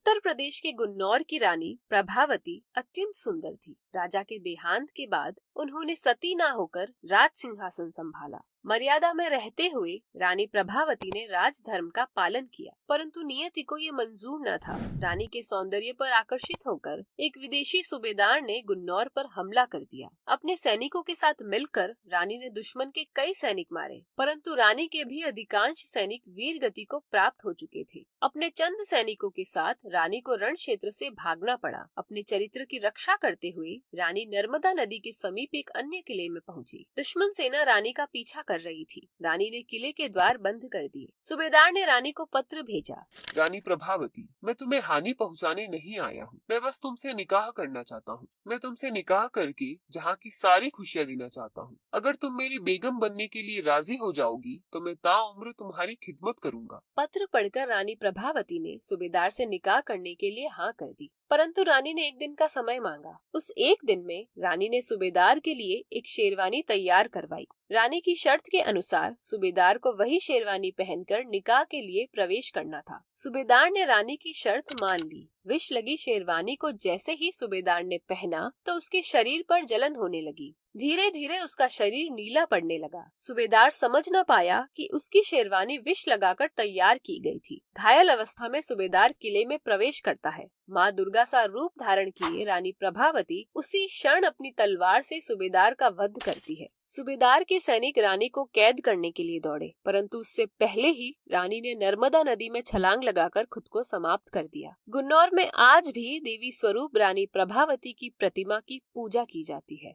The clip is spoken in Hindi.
उत्तर प्रदेश के गुन्नौर की रानी प्रभावती अत्यंत सुंदर थी। राजा के देहांत के बाद उन्होंने सती ना होकर राज सिंहासन संभाला। मर्यादा में रहते हुए रानी प्रभावती ने राजधर्म का पालन किया, परंतु नियति को ये मंजूर न था। रानी के सौंदर्य पर आकर्षित होकर एक विदेशी सूबेदार ने गुन्नौर पर हमला कर दिया। अपने सैनिकों के साथ मिलकर रानी ने दुश्मन के कई सैनिक मारे, परंतु रानी के भी अधिकांश सैनिक वीर गति को प्राप्त हो चुके थे। अपने चंद सैनिकों के साथ रानी को रण क्षेत्र से भागना पड़ा। अपने चरित्र की रक्षा करते हुए रानी नर्मदा नदी के समीप एक अन्य किले में पहुंची। दुश्मन सेना रानी का पीछा कर रही थी। रानी ने किले के द्वार बंद कर दिए। सूबेदार ने रानी को पत्र भेजा। रानी प्रभावती, मैं तुम्हें हानि पहुंचाने नहीं आया हूँ। मैं बस तुमसे निकाह करना चाहता हूँ। मैं तुमसे निकाह करके जहाँ की सारी खुशियाँ देना चाहता हूँ। अगर तुम मेरी बेगम बनने के लिए राजी हो जाओगी तो मैं ताउम्र तुम्हारी खिदमत करूँगा। पत्र पढ़कर रानी प्रभावती ने सूबेदार से निकाह करने के लिए हाँ कर दी, परंतु रानी ने एक दिन का समय मांगा। उस एक दिन में रानी ने सूबेदार के लिए एक शेरवानी तैयार करवाई। रानी की शर्त के अनुसार सूबेदार को वही शेरवानी पहनकर निकाह के लिए प्रवेश करना था। सूबेदार ने रानी की शर्त मान ली। विष लगी शेरवानी को जैसे ही सूबेदार ने पहना तो उसके शरीर पर जलन होने लगी। धीरे धीरे उसका शरीर नीला पड़ने लगा। सूबेदार समझ न पाया कि उसकी शेरवानी विष लगाकर तैयार की गई थी। घायल अवस्था में सूबेदार किले में प्रवेश करता है। माँ दुर्गा सा रूप धारण किए रानी प्रभावती उसी क्षण अपनी तलवार से सूबेदार का वध करती है। सूबेदार के सैनिक रानी को कैद करने के लिए दौड़े, परंतु उससे पहले ही रानी ने नर्मदा नदी में छलांग लगाकर खुद को समाप्त कर दिया। गुन्नौर में आज भी देवी स्वरूप रानी प्रभावती की प्रतिमा की पूजा की जाती है।